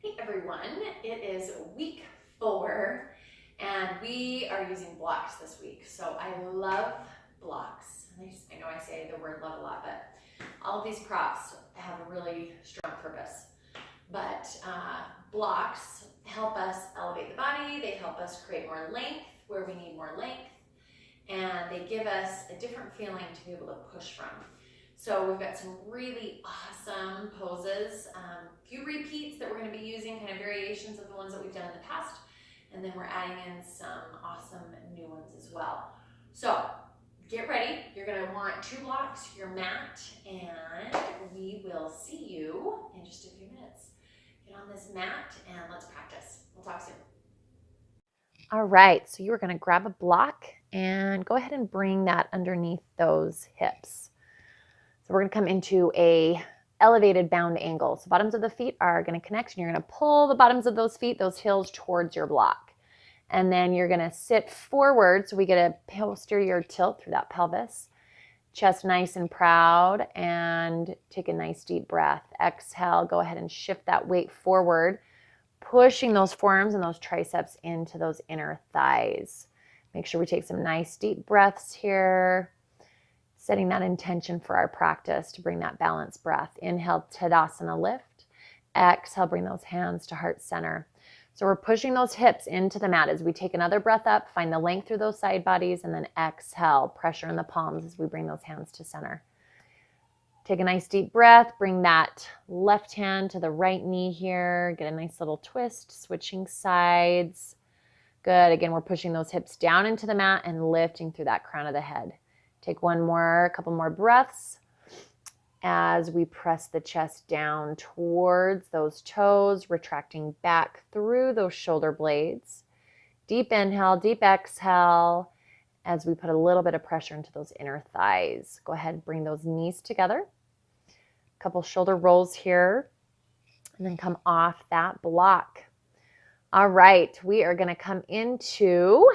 Hey everyone, it is week 4 and we are using blocks this week. So I love blocks. I know I say the word love a lot, but all of these props have a really strong purpose. But blocks help us elevate the body, they help us create more length where we need more length, and they give us a different feeling to be able to push from. So we've got some really awesome poses, a few repeats that we're going to be using, kind of variations of the ones that we've done in the past, and then we're adding in some awesome new ones as well. So get ready. You're going to want 2 blocks, your mat, and we will see you in just a few minutes. Get on this mat and let's practice. We'll talk soon. All right, so you are going to grab a block and go ahead and bring that underneath those hips. So we're going to come into a elevated bound angle. So bottoms of the feet are going to connect and you're going to pull the bottoms of those feet, those heels towards your block. And then you're going to sit forward so we get a posterior tilt through that pelvis. Chest nice and proud, and take a nice deep breath. Exhale, go ahead and shift that weight forward, pushing those forearms and those triceps into those inner thighs. Make sure we take some nice deep breaths here, setting that intention for our practice to bring that balanced breath. Inhale, Tadasana lift. Exhale, bring those hands to heart center. So we're pushing those hips into the mat as we take another breath up, find the length through those side bodies, and then exhale, pressure in the palms as we bring those hands to center. Take a nice deep breath, bring that left hand to the right knee here, get a nice little twist, switching sides. Good, again, we're pushing those hips down into the mat and lifting through that crown of the head. Take a couple more breaths as we press the chest down towards those toes, retracting back through those shoulder blades. Deep inhale, deep exhale as we put a little bit of pressure into those inner thighs. Go ahead and bring those knees together. A couple shoulder rolls here, and then come off that block. All right, we are going to come into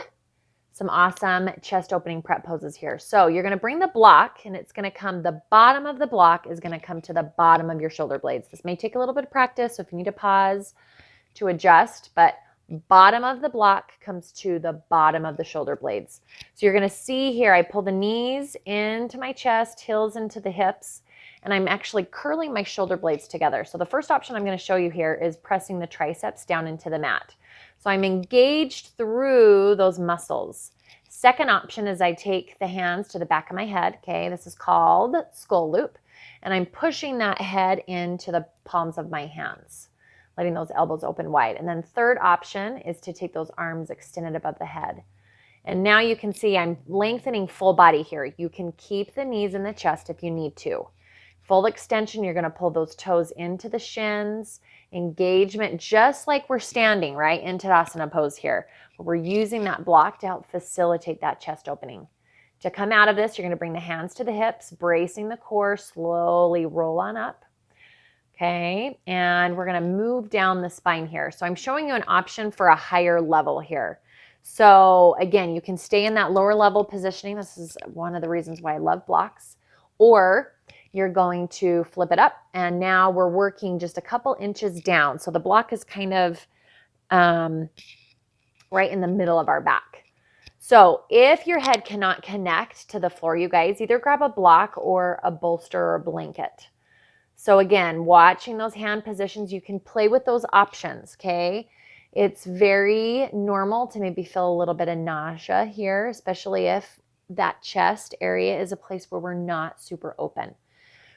some awesome chest opening prep poses here. So you're going to bring the block, and it's going to come, the bottom of the block is going to come to the bottom of your shoulder blades. This may take a little bit of practice, so if you need to pause to adjust, but bottom of the block comes to the bottom of the shoulder blades. So you're going to see here, I pull the knees into my chest, heels into the hips, and I'm actually curling my shoulder blades together. So the first option I'm going to show you here is pressing the triceps down into the mat. So I'm engaged through those muscles. Second option is I take the hands to the back of my head. Okay, this is called skull loop. And I'm pushing that head into the palms of my hands, letting those elbows open wide. And then third option is to take those arms extended above the head. And now you can see I'm lengthening full body here. You can keep the knees in the chest if you need to. Full extension, you're going to pull those toes into the shins. Engagement, just like we're standing, right, in Tadasana pose here. But we're using that block to help facilitate that chest opening. To come out of this, you're going to bring the hands to the hips, bracing the core, slowly roll on up. Okay, and we're going to move down the spine here. So I'm showing you an option for a higher level here. So again, you can stay in that lower level positioning. This is one of the reasons why I love blocks. Or you're going to flip it up, and now we're working just a couple inches down. So the block is kind of right in the middle of our back. So if your head cannot connect to the floor, you guys either grab a block or a bolster or a blanket. So again, watching those hand positions, you can play with those options, okay? It's very normal to maybe feel a little bit of nausea here, especially if that chest area is a place where we're not super open.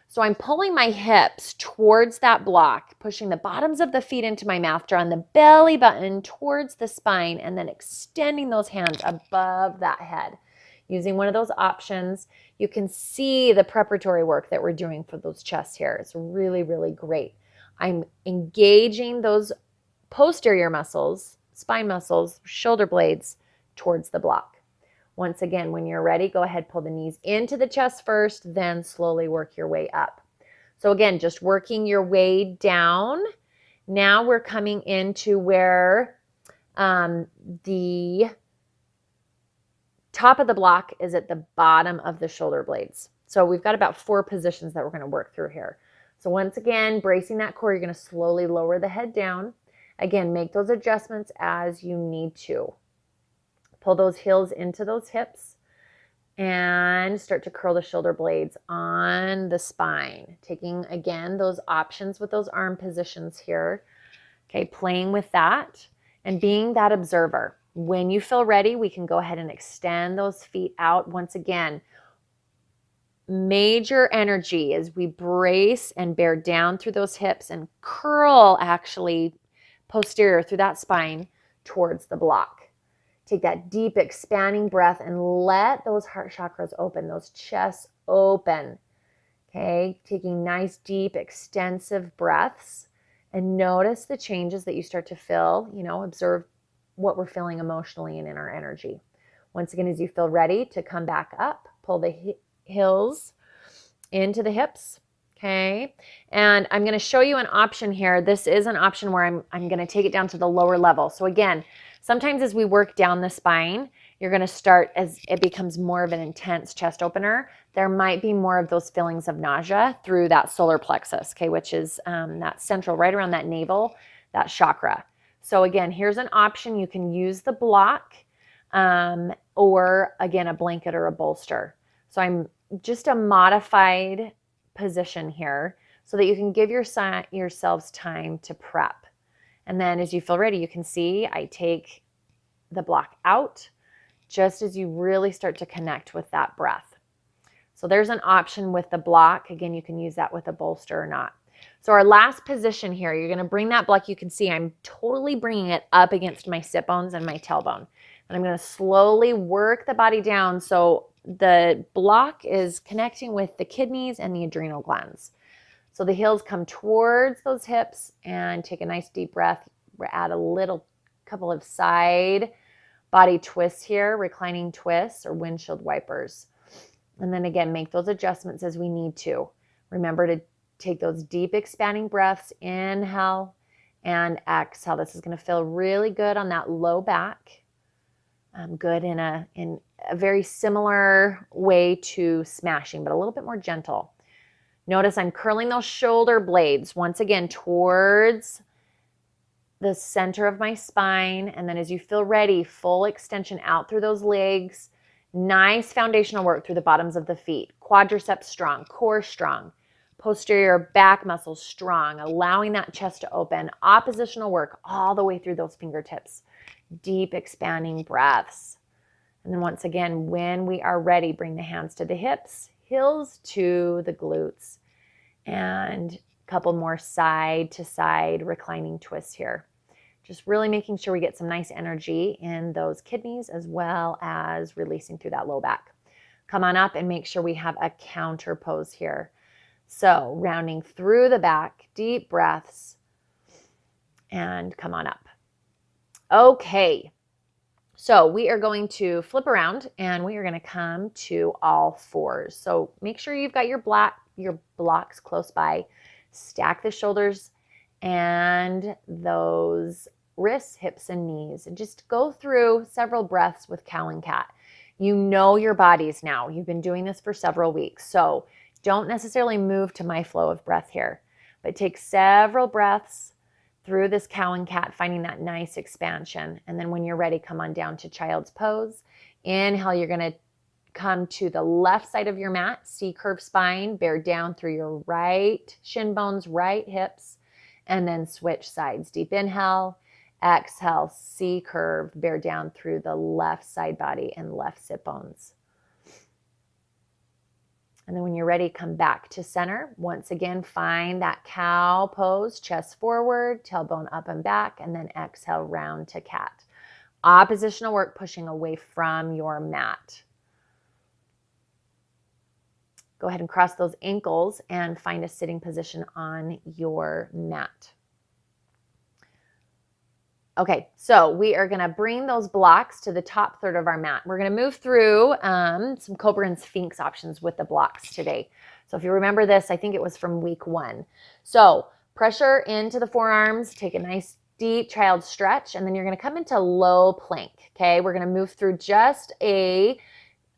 So I'm pulling my hips towards that block, pushing the bottoms of the feet into my mouth, drawing the belly button towards the spine, and then extending those hands above that head. Using one of those options, you can see the preparatory work that we're doing for those chests here. It's really, really great. I'm engaging those posterior muscles, spine muscles, shoulder blades towards the block. Once again, when you're ready, go ahead, pull the knees into the chest first, then slowly work your way up. So again, just working your way down. Now we're coming into where the top of the block is at the bottom of the shoulder blades. So we've got about 4 positions that we're going to work through here. So once again, bracing that core, you're going to slowly lower the head down. Again, make those adjustments as you need to. Pull those heels into those hips and start to curl the shoulder blades on the spine. Taking, again, those options with those arm positions here. Okay, playing with that and being that observer. When you feel ready, we can go ahead and extend those feet out. Once again, major energy as we brace and bear down through those hips and curl actually posterior through that spine towards the block. Take that deep expanding breath and let those heart chakras open, those chests open. Okay, taking nice, deep, extensive breaths and notice the changes that you start to feel, observe what we're feeling emotionally and in our energy. Once again, as you feel ready to come back up, pull the heels into the hips. Okay, and I'm going to show you an option here. This is an option where I'm going to take it down to the lower level. So again, sometimes as we work down the spine, you're going to start as it becomes more of an intense chest opener. There might be more of those feelings of nausea through that solar plexus, okay, which is that central, right around that navel, that chakra. So again, here's an option. You can use the block or again, a blanket or a bolster. So I'm just a modified position here so that you can give yourselves time to prep. And then as you feel ready, you can see I take the block out just as you really start to connect with that breath. So there's an option with the block. Again, you can use that with a bolster or not. So our last position here, you're going to bring that block. You can see I'm totally bringing it up against my sit bones and my tailbone. And I'm going to slowly work the body down so the block is connecting with the kidneys and the adrenal glands. So the heels come towards those hips and take a nice deep breath. We're at a couple of side body twists here, reclining twists or windshield wipers. And then again, make those adjustments as we need to. Remember to take those deep expanding breaths, inhale and exhale. This is going to feel really good on that low back. Good in a very similar way to smashing, but a little bit more gentle. Notice I'm curling those shoulder blades once again towards the center of my spine. And then as you feel ready, full extension out through those legs. Nice foundational work through the bottoms of the feet. Quadriceps strong, core strong, posterior back muscles strong, allowing that chest to open. Oppositional work all the way through those fingertips. Deep expanding breaths. And then once again, when we are ready, bring the hands to the hips, heels to the glutes, and a couple more side to side reclining twists here. Just really making sure we get some nice energy in those kidneys as well as releasing through that low back. Come on up and make sure we have a counter pose here. So rounding through the back, deep breaths, and come on up. Okay, so we are going to flip around and we are going to come to all fours. So make sure you've got your blocks close by. Stack the shoulders and those wrists, hips, and knees. And just go through several breaths with cow and cat. You know your bodies now. You've been doing this for several weeks. So don't necessarily move to my flow of breath here, but take several breaths through this cow and cat, finding that nice expansion. And then when you're ready, come on down to child's pose. Inhale, you're going to come to the left side of your mat, C-curve spine, bear down through your right shin bones, right hips, and then switch sides. Deep inhale, exhale, C-curve, bear down through the left side body and left sit bones. And then when you're ready, come back to center. Once again, find that cow pose, chest forward, tailbone up and back, and then exhale, round to cat. Oppositional work, pushing away from your mat. Go ahead and cross those ankles and find a sitting position on your mat. Okay, so we are going to bring those blocks to the top third of our mat. We're going to move through some Cobra and Sphinx options with the blocks today. So if you remember this, I think it was from week 1. So pressure into the forearms, take a nice deep child stretch, and then you're going to come into low plank. Okay, we're going to move through just a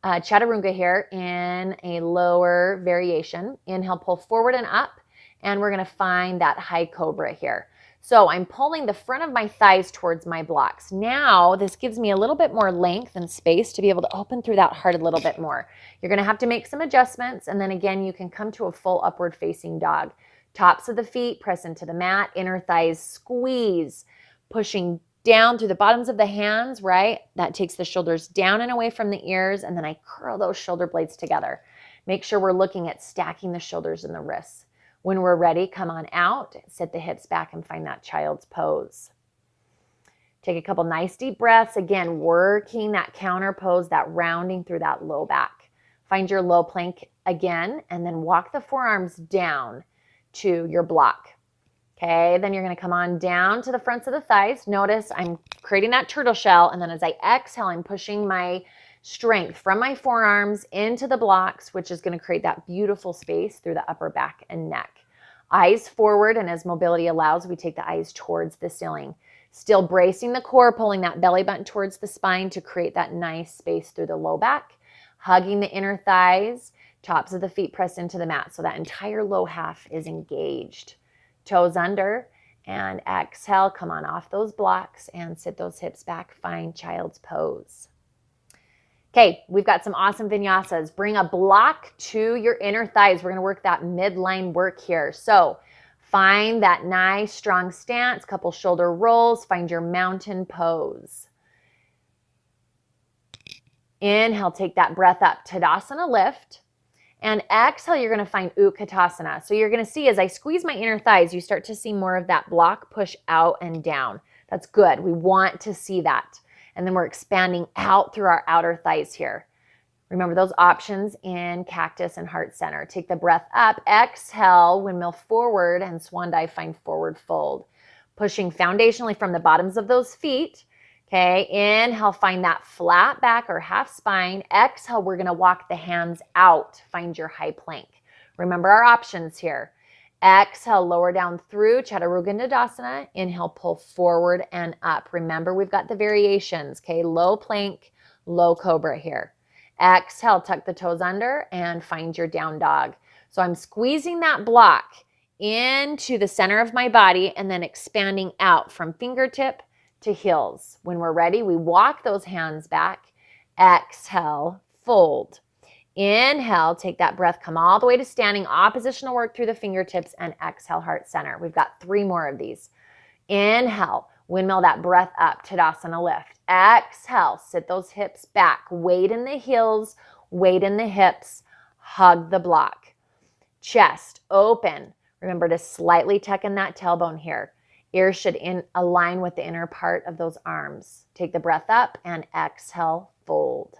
chaturanga here in a lower variation. Inhale, pull forward and up, and we're going to find that high cobra here. So I'm pulling the front of my thighs towards my blocks. Now this gives me a little bit more length and space to be able to open through that heart a little bit more. You're going to have to make some adjustments, and then again, you can come to a full upward facing dog. Tops of the feet press into the mat, inner thighs squeeze, pushing down through the bottoms of the hands, right? That takes the shoulders down and away from the ears, and then I curl those shoulder blades together. Make sure we're looking at stacking the shoulders and the wrists. When we're ready, come on out, sit the hips back and find that child's pose. Take a couple nice deep breaths. Again, working that counter pose, that rounding through that low back. Find your low plank again, and then walk the forearms down to your block. Okay, then you're going to come on down to the fronts of the thighs. Notice I'm creating that turtle shell, and then as I exhale, I'm pushing my strength from my forearms into the blocks, which is going to create that beautiful space through the upper back and neck. Eyes forward, and as mobility allows, we take the eyes towards the ceiling. Still bracing the core, pulling that belly button towards the spine to create that nice space through the low back. Hugging the inner thighs, tops of the feet pressed into the mat, so that entire low half is engaged. Toes under, and exhale, come on off those blocks and sit those hips back, find child's pose. Okay, we've got some awesome vinyasas. Bring a block to your inner thighs. We're going to work that midline work here. So find that nice, strong stance, couple shoulder rolls, find your mountain pose. Inhale, take that breath up, Tadasana lift. And exhale, you're going to find Utkatasana. So you're going to see as I squeeze my inner thighs, you start to see more of that block push out and down. That's good. We want to see that. And then we're expanding out through our outer thighs here. Remember those options in cactus and heart center. Take the breath up, exhale, windmill forward, and swan dive, find forward fold. Pushing foundationally from the bottoms of those feet. Okay, inhale, find that flat back or half spine. Exhale, we're going to walk the hands out, find your high plank. Remember our options here. Exhale, lower down through Chaturanga Dandasana. Inhale, pull forward and up. Remember, we've got the variations, okay? Low plank, low cobra here. Exhale, tuck the toes under and find your down dog. So I'm squeezing that block into the center of my body and then expanding out from fingertip to heels. When we're ready, we walk those hands back. Exhale, fold. Inhale, take that breath, come all the way to standing, oppositional work through the fingertips, and exhale, heart center. We've got 3 more of these. Inhale, windmill that breath up, Tadasana lift. Exhale, sit those hips back, weight in the heels, weight in the hips, hug the block. Chest open. Remember to slightly tuck in that tailbone here. Ears should align with the inner part of those arms. Take the breath up and exhale, fold.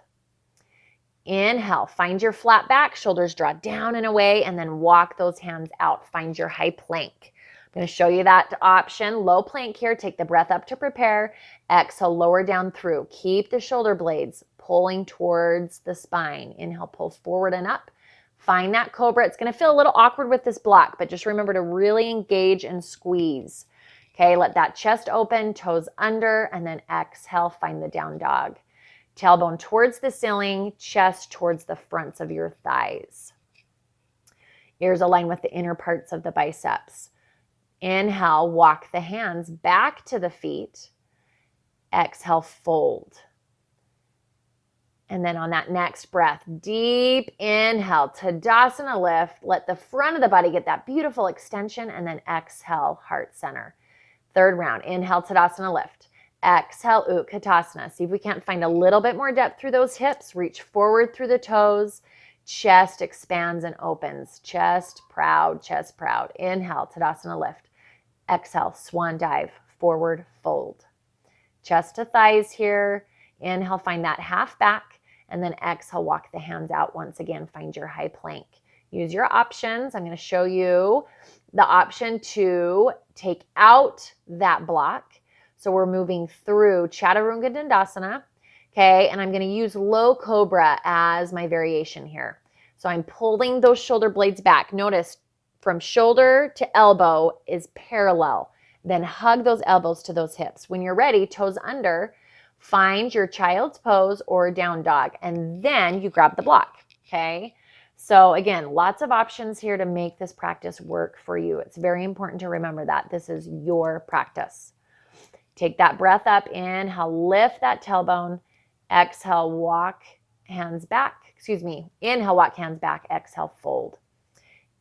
Inhale, find your flat back, shoulders draw down and away, and then walk those hands out. Find your high plank. I'm going to show you that option. Low plank here. Take the breath up to prepare. Exhale, lower down through. Keep the shoulder blades pulling towards the spine. Inhale, pull forward and up. Find that cobra. It's going to feel a little awkward with this block, but just remember to really engage and squeeze. Okay, let that chest open, toes under, and then exhale, find the down dog. Tailbone towards the ceiling, chest towards the fronts of your thighs. Ears align with the inner parts of the biceps. Inhale, walk the hands back to the feet. Exhale, fold. And then on that next breath, deep inhale, Tadasana lift. Let the front of the body get that beautiful extension, and then exhale, heart center. Third round, inhale, Tadasana lift. Exhale, Utkatasana. See if we can't find a little bit more depth through those hips. Reach forward through the toes. Chest expands and opens. Chest proud, chest proud. Inhale, Tadasana lift. Exhale, swan dive, forward fold. Chest to thighs here. Inhale, find that half back. And then exhale, walk the hands out. Once again, find your high plank. Use your options. I'm going to show you the option to take out that block. So we're moving through Chaturanga Dandasana, okay? And I'm going to use low cobra as my variation here. So I'm pulling those shoulder blades back. Notice from shoulder to elbow is parallel. Then hug those elbows to those hips. When you're ready, toes under, find your child's pose or down dog, and then you grab the block, okay? So again, lots of options here to make this practice work for you. It's very important to remember that this is your practice. Take that breath up, inhale, lift that tailbone, exhale, walk hands back, inhale, walk hands back, exhale, fold.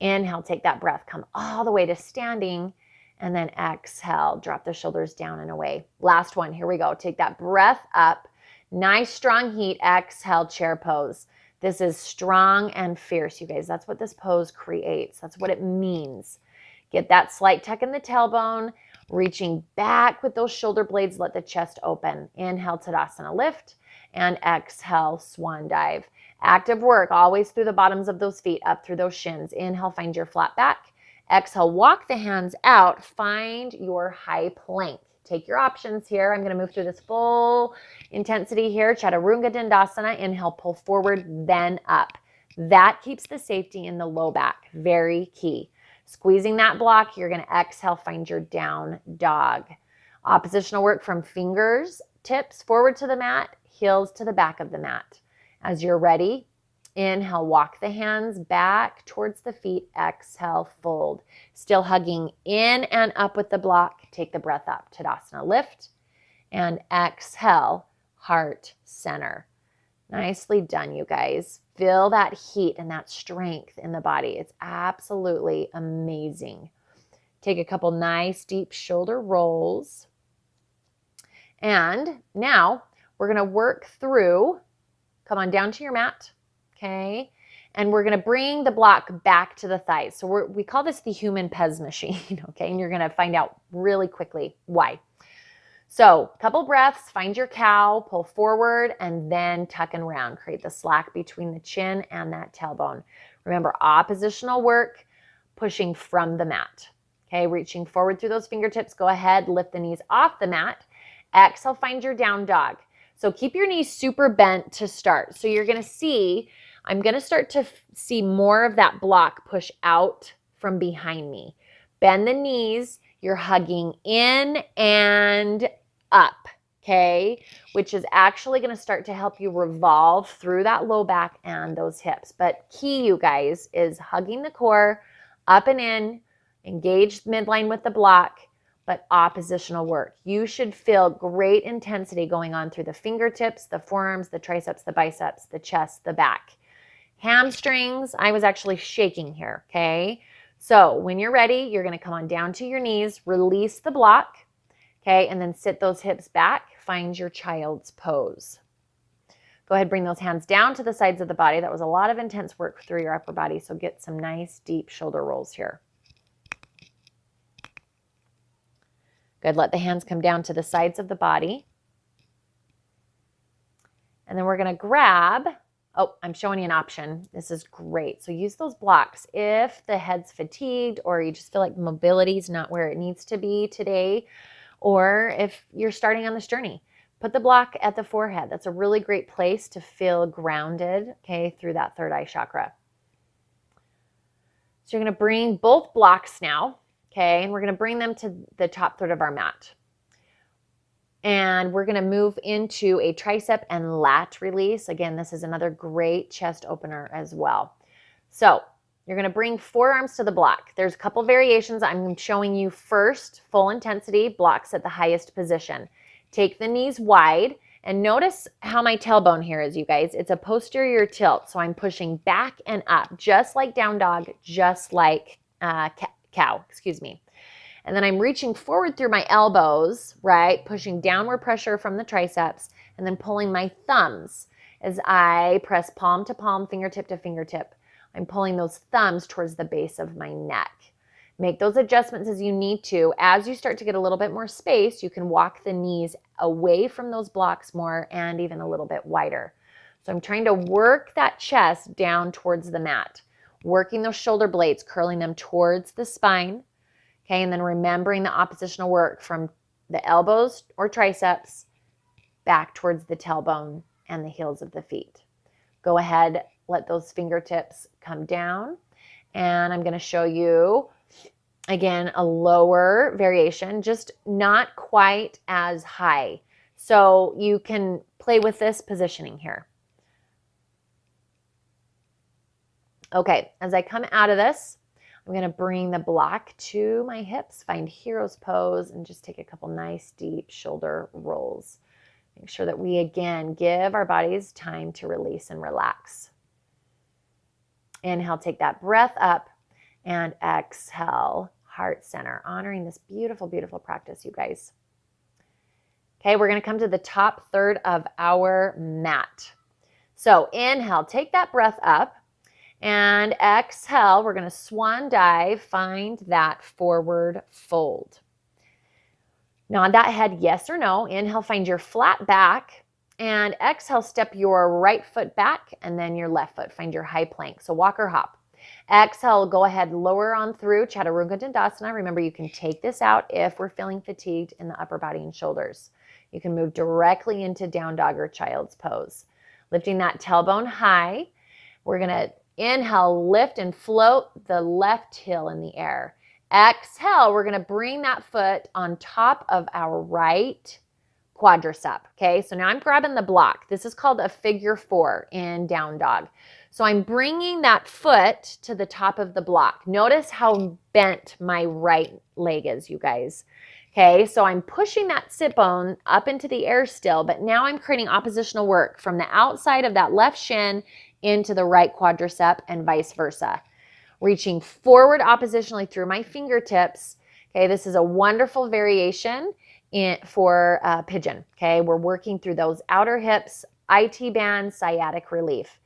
Inhale, take that breath, come all the way to standing, and then exhale, drop the shoulders down and away. Last one, here we go. Take that breath up, nice strong heat, exhale, chair pose. This is strong and fierce, you guys. That's what this pose creates. That's what it means. Get that slight tuck in the tailbone, reaching back with those shoulder blades, let the chest open. Inhale, Tadasana, lift, and exhale, swan dive. Active work always through the bottoms of those feet, up through those shins. Inhale, find your flat back. Exhale, walk the hands out, find your high plank. Take your options here. I'm going to move through this full intensity here. Chaturanga Dandasana. Inhale, pull forward, then up. That keeps the safety in the low back. Very key. Squeezing that block, you're going to exhale, find your down dog. Oppositional work from fingers, tips forward to the mat, heels to the back of the mat. As you're ready, inhale, walk the hands back towards the feet. Exhale, fold. Still hugging in and up with the block. Take the breath up. Tadasana, lift. And exhale, heart center. Nicely done, you guys. Feel that heat and that strength in the body. It's absolutely amazing. Take a couple nice deep shoulder rolls. And now we're going to work through, come on down to your mat, okay? And we're going to bring the block back to the thighs. So we call this the human Pez machine, okay? And you're going to find out really quickly why. So couple breaths, find your cow, pull forward, and then tuck and round. Create the slack between the chin and that tailbone. Remember, oppositional work, pushing from the mat. Okay, reaching forward through those fingertips. Go ahead, lift the knees off the mat. Exhale, find your down dog. So keep your knees super bent to start. So you're going to see, I'm going to start to see more of that block push out from behind me. Bend the knees. You're hugging in and up, okay? Which is actually going to start to help you revolve through that low back and those hips. But key, you guys, is hugging the core, up and in, engage midline with the block, but oppositional work. You should feel great intensity going on through the fingertips, the forearms, the triceps, the biceps, the chest, the back. Hamstrings, I was actually shaking here, okay? So when you're ready, you're going to come on down to your knees, release the block, okay, and then sit those hips back, find your child's pose. Go ahead, bring those hands down to the sides of the body. That was a lot of intense work through your upper body, so get some nice deep shoulder rolls here. Good, let the hands come down to the sides of the body. And then we're going to grab, oh, I'm showing you an option. This is great. So use those blocks. If the head's fatigued or you just feel like mobility is not where it needs to be today, or if you're starting on this journey, put the block at the forehead. That's a really great place to feel grounded, okay, through that third eye chakra. So you're going to bring both blocks now, okay, and we're going to bring them to the top third of our mat. And we're going to move into a tricep and lat release. Again, this is another great chest opener as well. So you're going to bring forearms to the block. There's a couple variations. I'm showing you first, full intensity, blocks at the highest position. Take the knees wide and notice how my tailbone here is, you guys. It's a posterior tilt. So I'm pushing back and up, just like down dog, just like cow, And then I'm reaching forward through my elbows, right? Pushing downward pressure from the triceps and then pulling my thumbs as I press palm to palm, fingertip to fingertip. I'm pulling those thumbs towards the base of my neck. Make those adjustments as you need to. As you start to get a little bit more space, you can walk the knees away from those blocks more and even a little bit wider. So I'm trying to work that chest down towards the mat, working those shoulder blades, curling them towards the spine. Okay, and then remembering the oppositional work from the elbows or triceps back towards the tailbone and the heels of the feet. Go ahead, let those fingertips come down. And I'm going to show you, again, a lower variation, just not quite as high. So you can play with this positioning here. Okay, as I come out of this, I'm going to bring the block to my hips, find hero's pose, and just take a couple nice deep shoulder rolls. Make sure that we, again, give our bodies time to release and relax. Inhale, take that breath up, and exhale, heart center, honoring this beautiful, beautiful practice, you guys. Okay, we're going to come to the top third of our mat. So inhale, take that breath up, and exhale, we're going to swan dive, find that forward fold. Nod that head yes or no. Inhale, find your flat back, and exhale, step your right foot back and then your left foot. Find your high plank. So walk or hop. Exhale, go ahead, lower on through Chaturanga Dandasana. Remember, you can take this out if we're feeling fatigued in the upper body and shoulders. You can move directly into down dog or child's pose. Lifting that tailbone high. We're going to inhale, lift and float the left heel in the air. Exhale, we're going to bring that foot on top of our right quadricep. Okay, so now I'm grabbing the block. This is called a figure 4 in down dog. So I'm bringing that foot to the top of the block. Notice how bent my right leg is, you guys. Okay, so I'm pushing that sit bone up into the air still, but now I'm creating oppositional work from the outside of that left shin into the right quadricep and vice versa. Reaching forward oppositionally through my fingertips. Okay, this is a wonderful variation for pigeon. Okay, we're working through those outer hips, IT band, sciatic relief.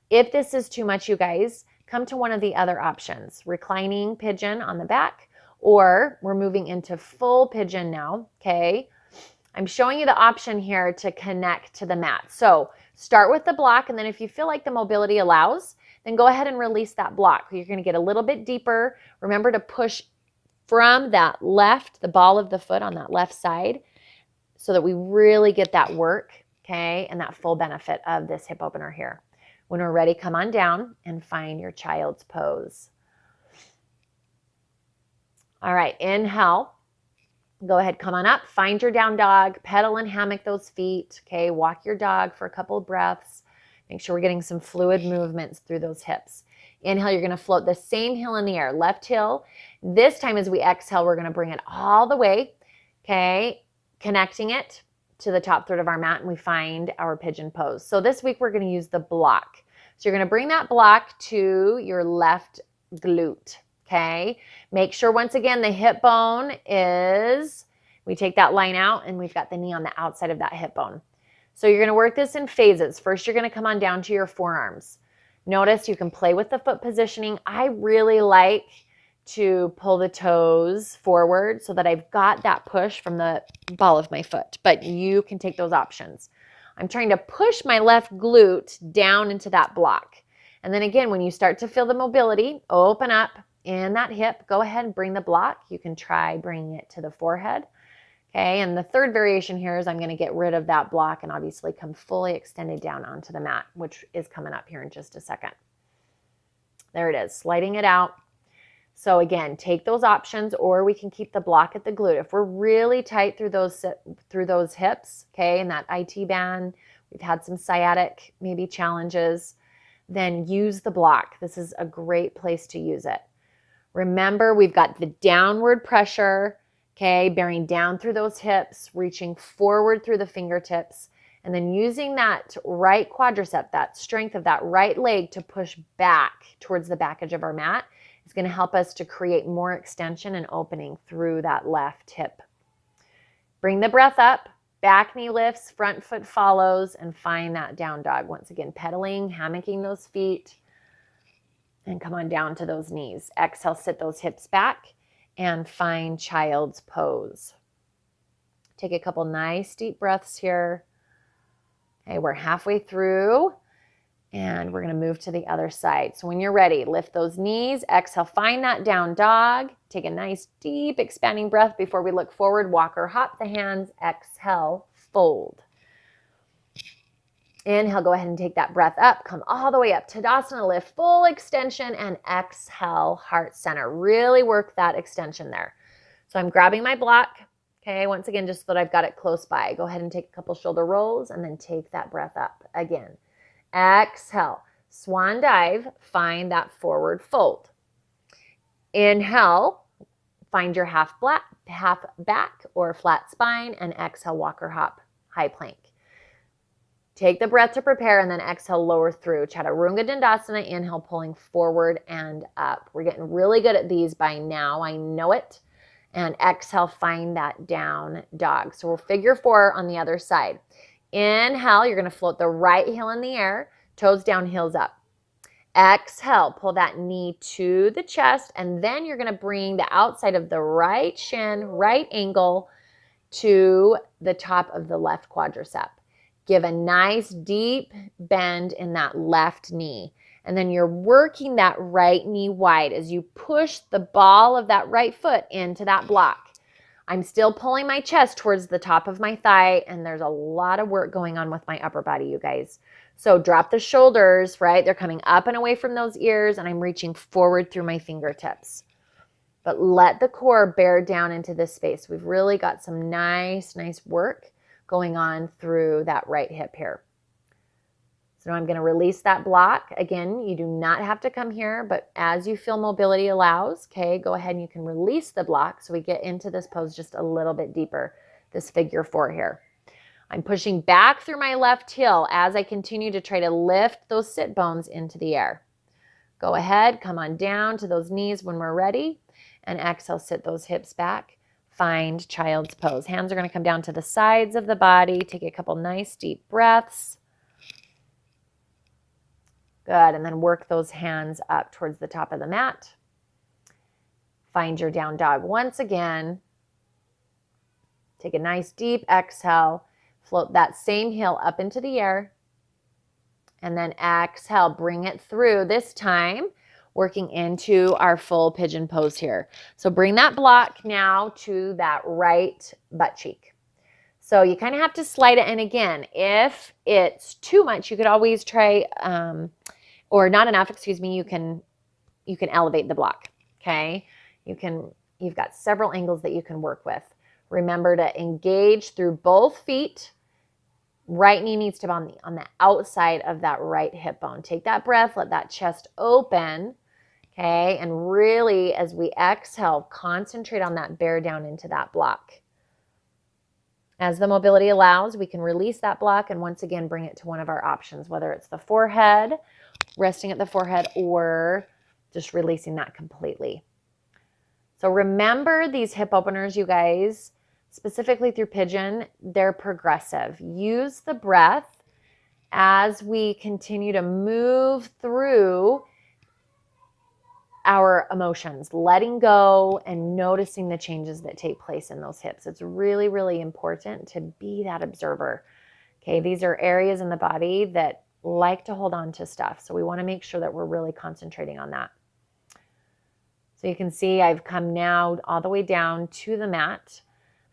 If this is too much, you guys, come to one of the other options. Reclining pigeon on the back, or we're moving into full pigeon now, okay? I'm showing you the option here to connect to the mat. So start with the block, and then if you feel like the mobility allows, then go ahead and release that block. You're going to get a little bit deeper. Remember to push from that left, the ball of the foot on that left side, so that we really get that work, okay, and that full benefit of this hip opener here. When we're ready, come on down and find your child's pose. All right, inhale. Go ahead, come on up, find your down dog, pedal and hammock those feet, okay? Walk your dog for a couple of breaths. Make sure we're getting some fluid movements through those hips. Inhale, you're gonna float the same heel in the air, left heel. This time as we exhale, we're gonna bring it all the way, okay? Connecting it to the top third of our mat, and we find our pigeon pose. So this week we're gonna use the block. So you're gonna bring that block to your left glute, okay? Make sure once again the hip bone is, we take that line out and we've got the knee on the outside of that hip bone. So you're gonna work this in phases. First, you're gonna come on down to your forearms. Notice you can play with the foot positioning. I really like to pull the toes forward so that I've got that push from the ball of my foot, but you can take those options. I'm trying to push my left glute down into that block. And then again, when you start to feel the mobility, open up in that hip, go ahead and bring the block. You can try bringing it to the forehead. Okay, and the third variation here is I'm going to get rid of that block and obviously come fully extended down onto the mat, which is coming up here in just a second. There it is, sliding it out. So again, take those options, or we can keep the block at the glute. If we're really tight through those hips, okay, and that IT band, we've had some sciatic maybe challenges, then use the block. This is a great place to use it. Remember, we've got the downward pressure, okay, bearing down through those hips, reaching forward through the fingertips, and then using that right quadricep, that strength of that right leg to push back towards the back edge of our mat is going to help us to create more extension and opening through that left hip. Bring the breath up, back knee lifts, front foot follows, and find that down dog. Once again, pedaling, hammocking those feet, and come on down to those knees. Exhale, sit those hips back and find child's pose. Take a couple nice deep breaths here. Okay, we're halfway through and we're going to move to the other side. So when you're ready, lift those knees, exhale, find that down dog. Take a nice deep expanding breath before we look forward. Walk or hop the hands, exhale, fold. Inhale, go ahead and take that breath up. Come all the way up. Tadasana, lift, full extension, and exhale, heart center. Really work that extension there. So I'm grabbing my block, okay, once again, just so that I've got it close by. Go ahead and take a couple shoulder rolls and then take that breath up again. Exhale, Swan dive, find that forward fold. Inhale, find your half back or flat spine, and exhale, walk or hop, high plank. Take the breath to prepare, and then exhale, lower through. Chaturanga Dandasana, inhale, pulling forward and up. We're getting really good at these by now. I know it. And exhale, find that down dog. So we'll figure 4 on the other side. Inhale, you're going to float the right heel in the air, toes down, heels up. Exhale, pull that knee to the chest, and then you're going to bring the outside of the right shin, right ankle to the top of the left quadricep. Give a nice deep bend in that left knee. And then you're working that right knee wide as you push the ball of that right foot into that block. I'm still pulling my chest towards the top of my thigh, and there's a lot of work going on with my upper body, you guys. So drop the shoulders, right? They're coming up and away from those ears, and I'm reaching forward through my fingertips. But let the core bear down into this space. We've really got some nice work going on through that right hip here. So now I'm going to release that block. Again, you do not have to come here, but as you feel mobility allows, okay, go ahead and you can release the block so we get into this pose just a little bit deeper, this figure 4 here. I'm pushing back through my left heel as I continue to try to lift those sit bones into the air. Go ahead, come on down to those knees when we're ready, and exhale, sit those hips back. Find child's pose. Hands are going to come down to the sides of the body. Take a couple nice deep breaths. Good, and then work those hands up towards the top of the mat. Find your down dog once again. Take a nice deep exhale. Float that same heel up into the air. And then exhale, bring it through. This time, working into our full pigeon pose here. So bring that block now to that right butt cheek. So you kind of have to slide it in again. If it's too much, you could always try, or not enough, excuse me, you can elevate the block, okay? You've got several angles that you can work with. Remember to engage through both feet. Right knee needs to be on the outside of that right hip bone. Take that breath, let that chest open, okay? And really, as we exhale, concentrate on that bear down into that block. As the mobility allows, we can release that block and once again bring it to one of our options, whether it's the forehead, resting at the forehead, or just releasing that completely. So remember these hip openers, you guys, specifically through pigeon, they're progressive. Use the breath as we continue to move through our emotions, letting go and noticing the changes that take place in those hips. It's really, really important to be that observer. Okay, these are areas in the body that like to hold on to stuff. So we want to make sure that we're really concentrating on that. So you can see I've come now all the way down to the mat.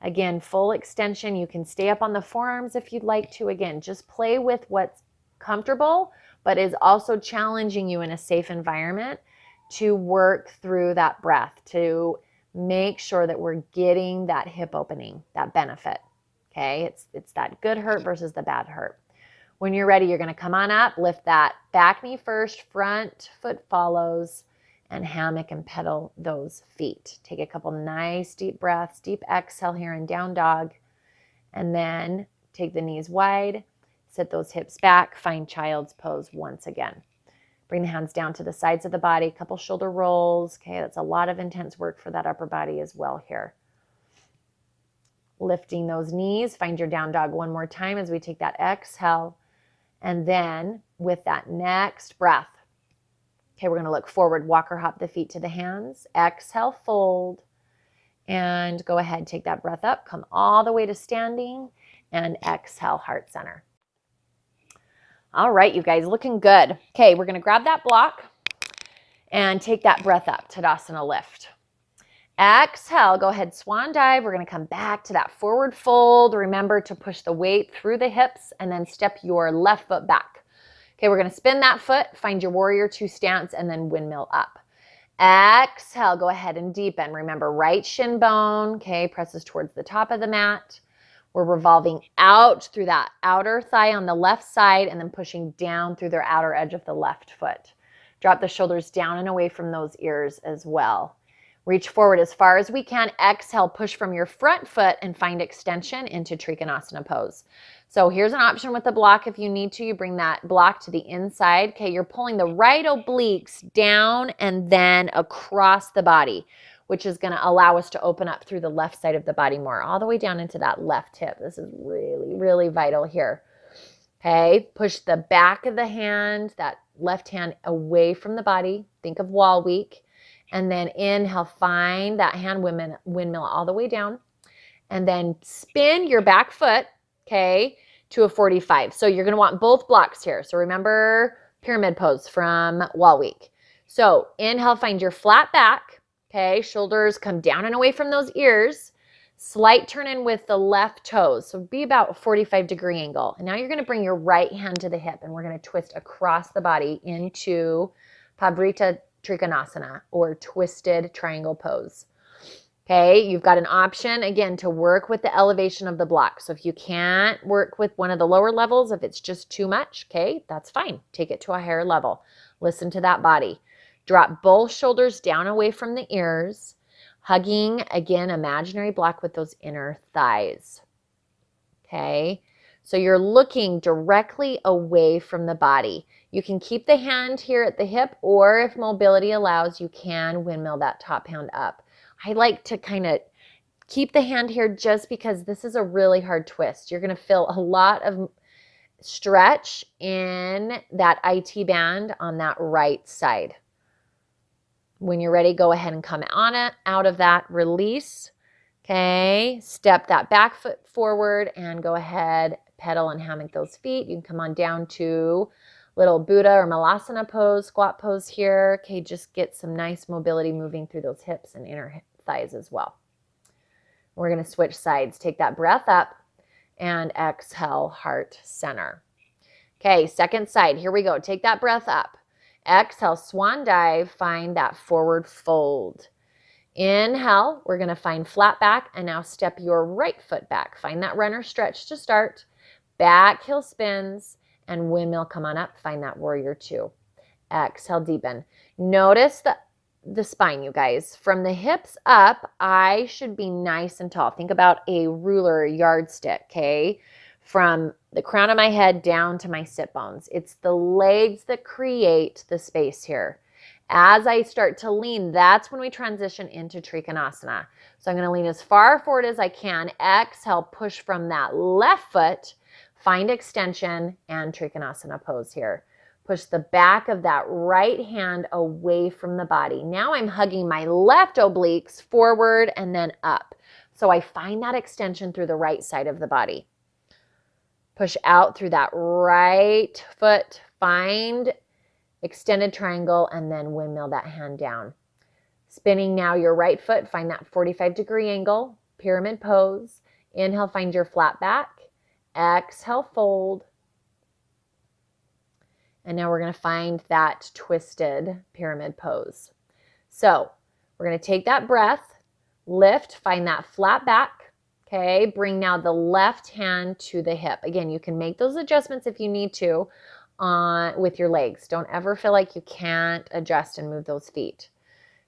Again, full extension. You can stay up on the forearms if you'd like to. Again, just play with what's comfortable, but is also challenging you in a safe environment to work through that breath, to make sure that we're getting that hip opening, that benefit. Okay, it's that good hurt versus the bad hurt. When you're ready, you're going to come on up, lift that back knee first, front foot follows, and hammock and pedal those feet. Take a couple nice deep breaths, deep exhale here in down dog, and then take the knees wide, sit those hips back, find child's pose once again. Bring the hands down to the sides of the body, a couple shoulder rolls. Okay, that's a lot of intense work for that upper body as well here. Lifting those knees, find your down dog one more time as we take that exhale. And then with that next breath, okay, we're going to look forward, walk or hop the feet to the hands. Exhale, fold, and go ahead, take that breath up, come all the way to standing, and exhale, heart center. All right, you guys, looking good. Okay, we're going to grab that block and take that breath up, Tadasana lift. Exhale, go ahead, swan dive. We're going to come back to that forward fold. Remember to push the weight through the hips and then step your left foot back. Okay, we're going to spin that foot, find your warrior 2 stance, and then windmill up. Exhale, go ahead and deepen. Remember, right shin bone, okay, presses towards the top of the mat. We're revolving out through that outer thigh on the left side and then pushing down through their outer edge of the left foot. Drop the shoulders down and away from those ears as well. Reach forward as far as we can. Exhale, push from your front foot and find extension into Trikonasana pose. So here's an option with the block. If you need to, you bring that block to the inside. Okay, you're pulling the right obliques down and then across the body, which is going to allow us to open up through the left side of the body more, all the way down into that left hip. This is really, really vital here. Okay, push the back of the hand, that left hand away from the body. Think of wall week. And then inhale, find that hand windmill all the way down. And then spin your back foot, okay, to a 45. So you're going to want both blocks here. So remember pyramid pose from wall week. So inhale, find your flat back, okay, shoulders come down and away from those ears. Slight turn in with the left toes. So be about a 45-degree angle. And now you're going to bring your right hand to the hip and we're going to twist across the body into Parivrtta Trikonasana or twisted triangle pose. Okay, you've got an option again to work with the elevation of the block. So if you can't work with one of the lower levels, if it's just too much, okay, that's fine. Take it to a higher level. Listen to that body. Drop both shoulders down away from the ears, hugging again, imaginary block with those inner thighs. Okay, so you're looking directly away from the body. You can keep the hand here at the hip, or if mobility allows, you can windmill that top hand up. I like to kind of keep the hand here just because this is a really hard twist. You're going to feel a lot of stretch in that IT band on that right side. When you're ready, go ahead and come out of that, release. Okay, step that back foot forward and go ahead, pedal and hammock those feet. You can come on down to little Buddha or Malasana pose, squat pose here. Okay, just get some nice mobility moving through those hips and inner thighs as well. We're going to switch sides. Take that breath up and exhale, heart center. Okay, second side. Here we go. Take that breath up. Exhale, swan dive. Find that forward fold. Inhale, we're going to find flat back and now step your right foot back. Find that runner stretch to start. Back heel spins. And windmill, come on up, find that warrior two. Exhale, deepen. Notice the spine, you guys. From the hips up, I should be nice and tall. Think about a ruler yardstick, okay? From the crown of my head down to my sit bones. It's the legs that create the space here. As I start to lean, that's when we transition into Trikonasana. So I'm going to lean as far forward as I can. Exhale, push from that left foot. Find extension and Trikonasana pose here. Push the back of that right hand away from the body. Now I'm hugging my left obliques forward and then up. So I find that extension through the right side of the body. Push out through that right foot. Find extended triangle and then windmill that hand down. Spinning now your right foot. Find that 45-degree angle. Pyramid pose. Inhale, find your flat back. Exhale, fold. And now we're going to find that twisted pyramid pose. So we're going to take that breath, lift, find that flat back. Okay, bring now the left hand to the hip. Again, you can make those adjustments if you need to with your legs. Don't ever feel like you can't adjust and move those feet.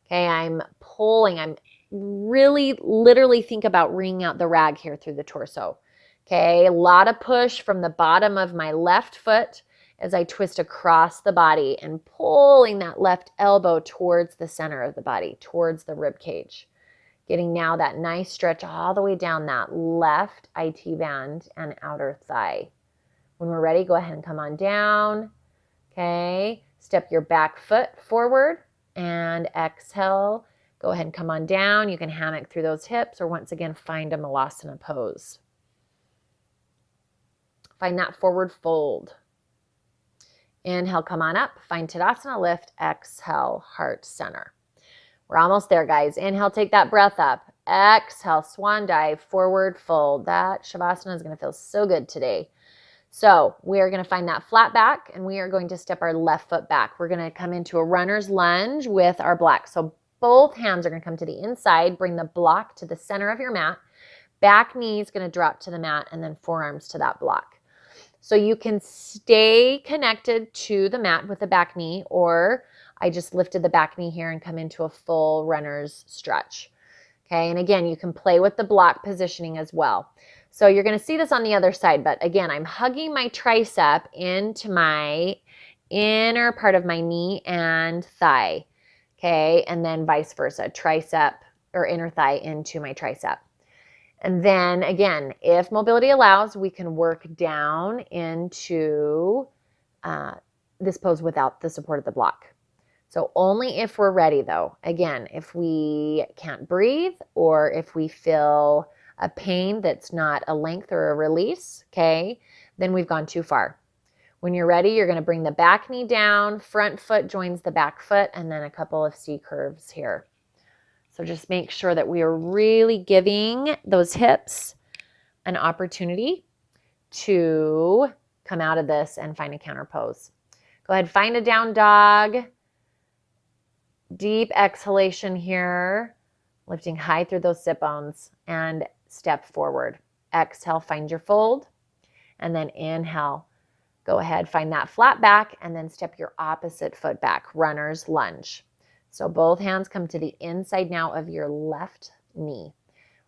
Okay, I'm pulling. I'm really literally think about wringing out the rag here through the torso. Okay, a lot of push from the bottom of my left foot as I twist across the body and pulling that left elbow towards the center of the body, towards the rib cage. Getting now that nice stretch all the way down that left IT band and outer thigh. When we're ready, go ahead and come on down. Okay, step your back foot forward and exhale. Go ahead and come on down. You can hammock through those hips or once again, find a Malasana pose. Find that forward fold. Inhale, come on up. Find Tadasana, lift. Exhale, heart center. We're almost there, guys. Inhale, take that breath up. Exhale, swan dive, forward fold. That Shavasana is going to feel so good today. So we are going to find that flat back and we are going to step our left foot back. We're going to come into a runner's lunge with our block. So both hands are going to come to the inside. Bring the block to the center of your mat. back knee is going to drop to the mat and then forearms to that block. So you can stay connected to the mat with the back knee, or I just lifted the back knee here and come into a full runner's stretch. Okay, and again, you can play with the block positioning as well. So you're going to see this on the other side, but again, I'm hugging my tricep into my inner part of my knee and thigh. Okay, and then vice versa, tricep or inner thigh into my tricep. And then again, if mobility allows, we can work down into this pose without the support of the block. So only if we're ready though. Again, if we can't breathe or if we feel a pain that's not a length or a release, okay, then we've gone too far. When you're ready, you're going to bring the back knee down, front foot joins the back foot, and then a couple of C curves here. So just make sure that we are really giving those hips an opportunity to come out of this and find a counter pose. Go ahead, find a down dog. Deep exhalation here, lifting high through those sit bones and step forward. Exhale, find your fold, and then inhale. Go ahead, find that flat back and then step your opposite foot back, runner's lunge. So both hands come to the inside now of your left knee.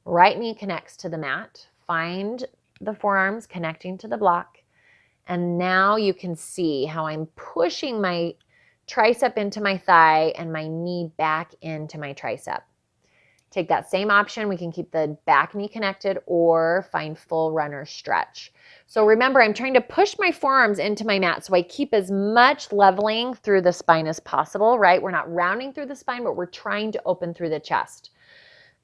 Right knee connects to the mat. Find the forearms connecting to the block. And now you can see how I'm pushing my tricep into my thigh and my knee back into my tricep. Take that same option. We can keep the back knee connected or find full runner stretch. So remember, I'm trying to push my forearms into my mat so I keep as much leveling through the spine as possible, right? We're not rounding through the spine, but we're trying to open through the chest.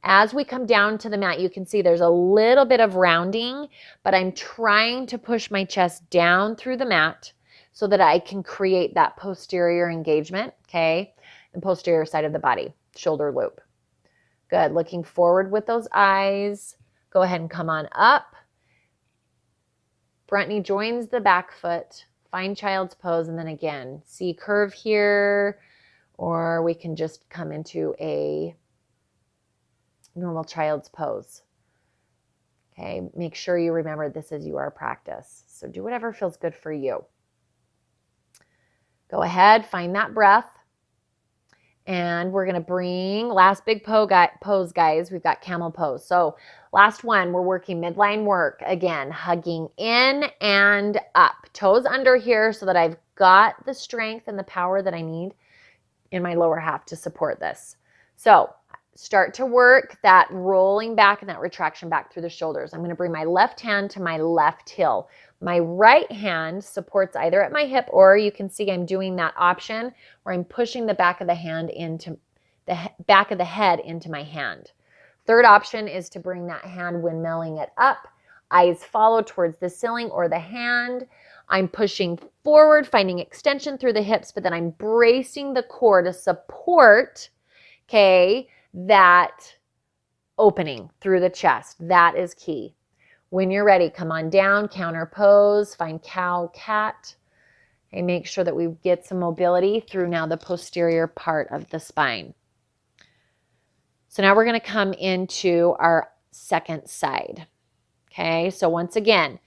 As we come down to the mat, you can see there's a little bit of rounding, but I'm trying to push my chest down through the mat so that I can create that posterior engagement, okay? The posterior side of the body, shoulder loop. Good, looking forward with those eyes. Go ahead and come on up. Front knee joins the back foot. Find child's pose, and then again, C curve here, or we can just come into a normal child's pose. Okay, make sure you remember this is your practice. So do whatever feels good for you. Go ahead, find that breath. And we're going to bring last big pose, guys. We've got camel pose. So last one, we're working midline work. Again, hugging in and up. Toes under here so that I've got the strength and the power that I need in my lower half to support this. So start to work that rolling back and that retraction back through the shoulders. I'm going to bring my left hand to my left heel. My right hand supports either at my hip, or you can see I'm doing that option where I'm pushing the back of the hand into the back of the head into my hand. Third option is to bring that hand windmilling it up. Eyes follow towards the ceiling or the hand. I'm pushing forward, finding extension through the hips, but then I'm bracing the core to support, okay, that opening through the chest. That is key. When you're ready, come on down, counter pose, find cow, cat, and make sure that we get some mobility through now the posterior part of the spine. So now we're going to come into our second side. Okay, so once again,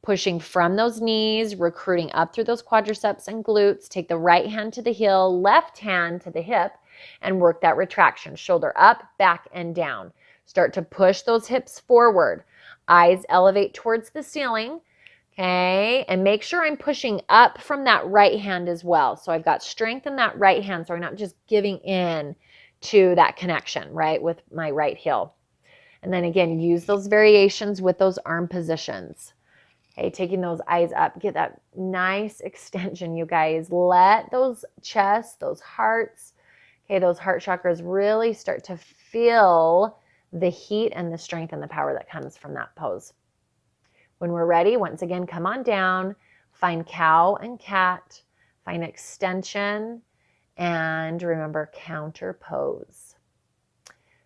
pushing from those knees, recruiting up through those quadriceps and glutes. Take the right hand to the heel, left hand to the hip, and work that retraction. Shoulder up, back, and down. Start to push those hips forward. Eyes elevate towards the ceiling, okay? And make sure I'm pushing up from that right hand as well. So I've got strength in that right hand, so I'm not just giving in to that connection, right, with my right heel. And then again, use those variations with those arm positions. Okay, taking those eyes up, get that nice extension, you guys. Let those chests, those hearts, okay, those heart chakras really start to feel the heat and the strength and the power that comes from that pose. When we're ready, once again, come on down, find cow and cat, find extension, and remember counter pose.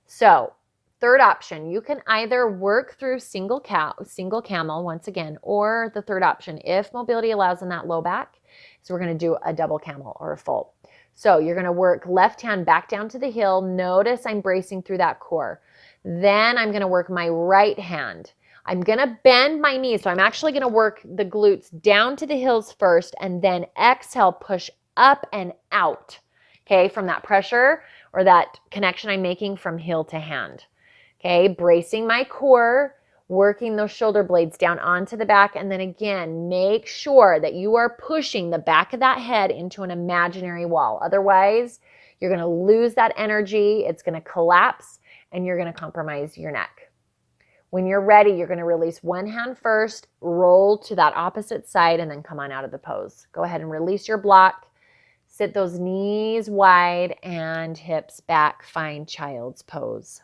So, third option, you can either work through single camel once again, or the third option, if mobility allows in that low back, so we're going to do a double camel or a fold. So you're going to work left hand back down to the heel. Notice I'm bracing through that core. Then I'm going to work my right hand. I'm going to bend my knees. So I'm actually going to work the glutes down to the heels first and then exhale, push up and out, okay, from that pressure or that connection I'm making from heel to hand. Okay, bracing my core, working those shoulder blades down onto the back, and then again, make sure that you are pushing the back of that head into an imaginary wall. Otherwise, you're going to lose that energy, it's going to collapse, and you're going to compromise your neck. When you're ready, you're going to release one hand first, roll to that opposite side, and then come on out of the pose. Go ahead and release your block. Sit those knees wide and hips back. Find child's pose.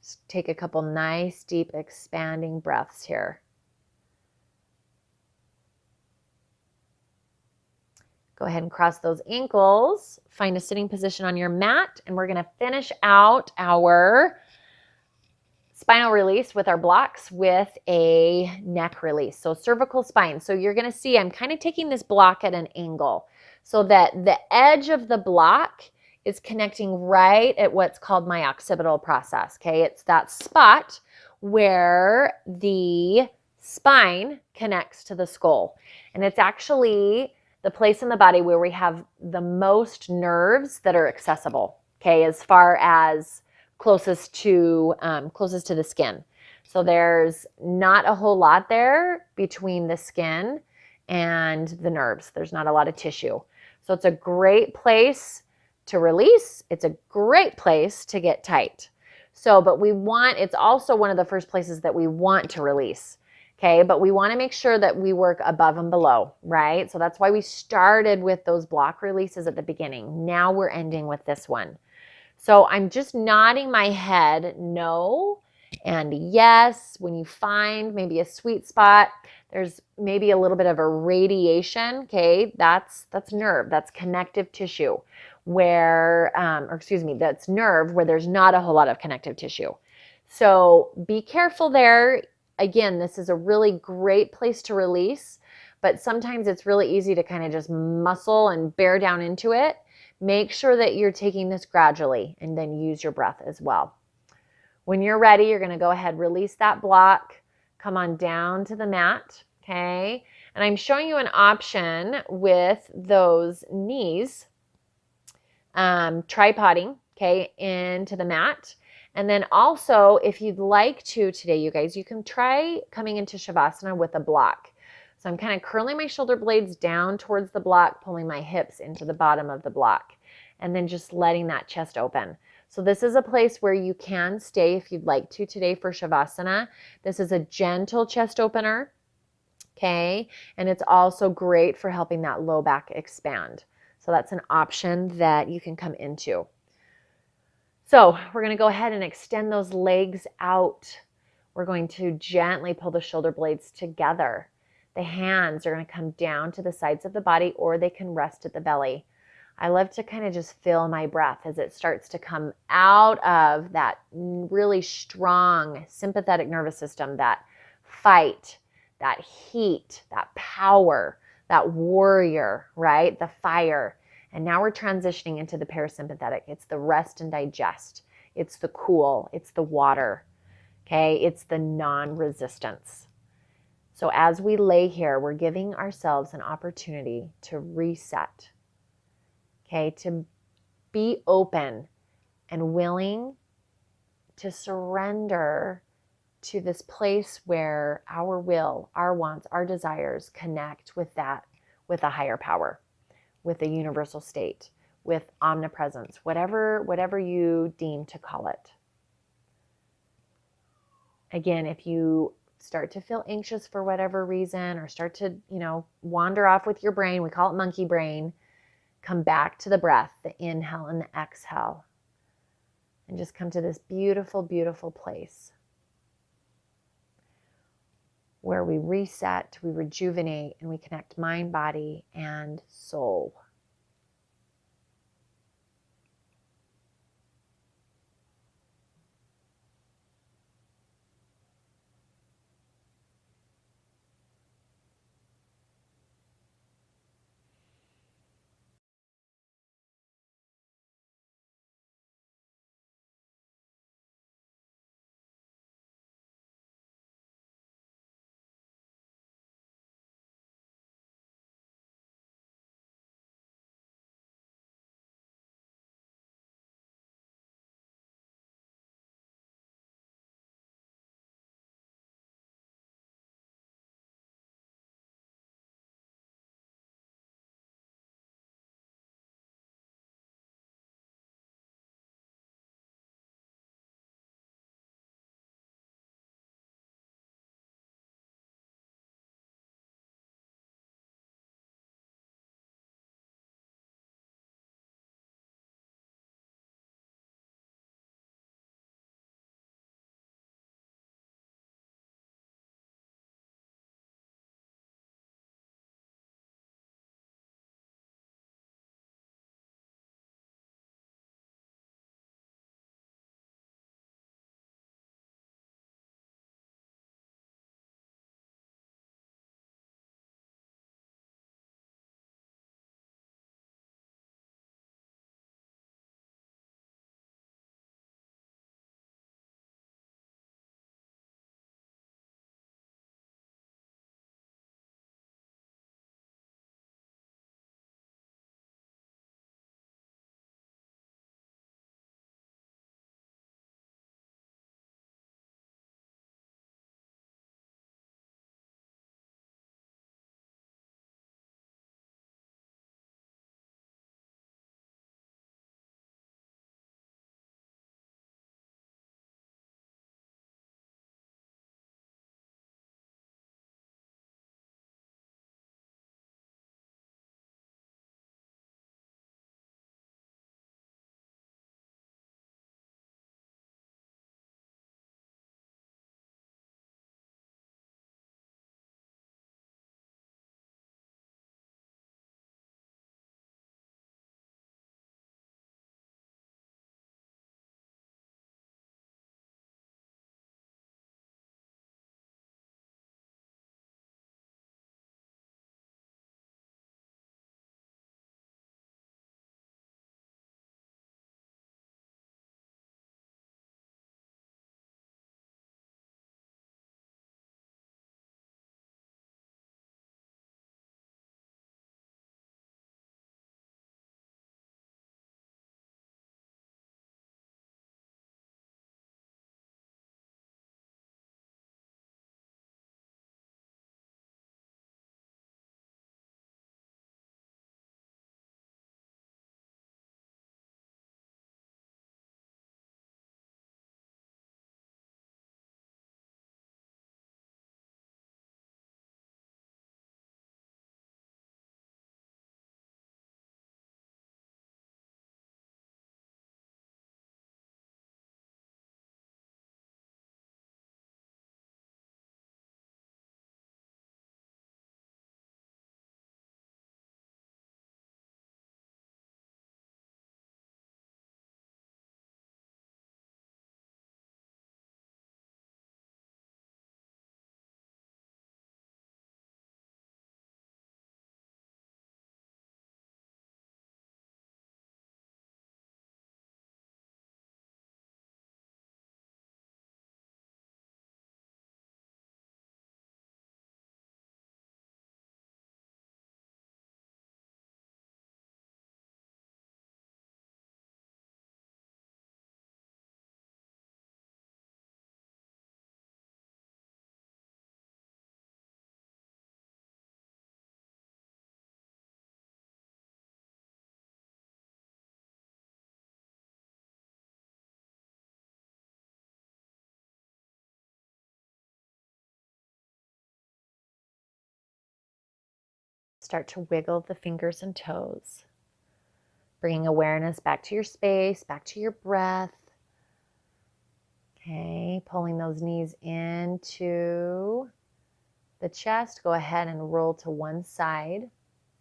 Just take a couple nice, deep, expanding breaths here. Go ahead and cross those ankles. Find a sitting position on your mat, and we're going to finish out our spinal release with our blocks with a neck release. So cervical spine. So you're going to see I'm kind of taking this block at an angle so that the edge of the block is connecting right at what's called my occipital process. Okay, it's that spot where the spine connects to the skull. And it's actually the place in the body where we have the most nerves that are accessible, okay, as far as closest to the skin. So there's not a whole lot there between the skin and the nerves. There's not a lot of tissue. So it's a great place to release. It's a great place to get tight. So, but it's also one of the first places that we want to release. Okay, but we want to make sure that we work above and below, right? So that's why we started with those block releases at the beginning. Now we're ending with this one. So I'm just nodding my head no and yes. When you find maybe a sweet spot, there's maybe a little bit of a radiation, okay? That's nerve, that's connective tissue that's nerve where there's not a whole lot of connective tissue. So be careful there. Again, this is a really great place to release, but sometimes it's really easy to kind of just muscle and bear down into it. Make sure that you're taking this gradually and then use your breath as well. When you're ready, you're going to go ahead, release that block, come on down to the mat, okay? And I'm showing you an option with those knees, tripoding, okay, into the mat. And then also, if you'd like to today, you guys, you can try coming into Shavasana with a block. So I'm kind of curling my shoulder blades down towards the block, pulling my hips into the bottom of the block, and then just letting that chest open. So this is a place where you can stay if you'd like to today for Shavasana. This is a gentle chest opener, okay? And it's also great for helping that low back expand. So that's an option that you can come into. So we're going to go ahead and extend those legs out. We're going to gently pull the shoulder blades together. The hands are going to come down to the sides of the body, or they can rest at the belly. I love to kind of just feel my breath as it starts to come out of that really strong sympathetic nervous system, that fight, that heat, that power, that warrior, right? The fire. And now we're transitioning into the parasympathetic. It's the rest and digest. It's the cool. It's the water. Okay? It's the non-resistance. So as we lay here, we're giving ourselves an opportunity to reset. Okay? To be open and willing to surrender to this place where our will, our wants, our desires connect with that, with a higher power, with a universal state, with omnipresence, whatever you deem to call it. Again, if you start to feel anxious for whatever reason or start to, wander off with your brain, we call it monkey brain, come back to the breath, the inhale and the exhale, and just come to this beautiful, beautiful place where we reset, we rejuvenate, and we connect mind, body, and soul. Start to wiggle the fingers and toes. Bringing awareness back to your space, back to your breath. Okay, pulling those knees into the chest. Go ahead and roll to one side.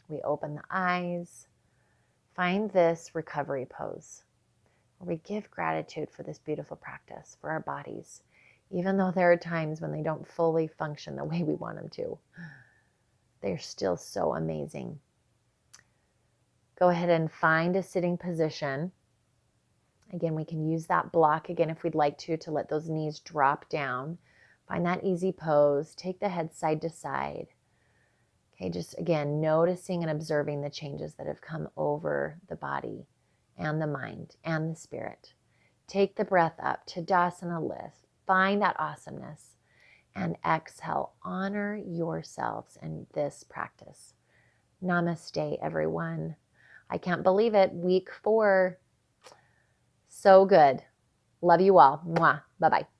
We open the eyes. Find this recovery pose where we give gratitude for this beautiful practice, for our bodies, even though there are times when they don't fully function the way we want them to. They're still so amazing. Go ahead and find a sitting position. Again, we can use that block again if we'd like to let those knees drop down. Find that easy pose. Take the head side to side. Okay, just again, noticing and observing the changes that have come over the body and the mind and the spirit. Take the breath up to Tadasana Lift. Find that awesomeness and exhale. Honor yourselves in this practice. Namaste, everyone. I can't believe it. Week 4. So good. Love you all. Mwah. Bye-bye.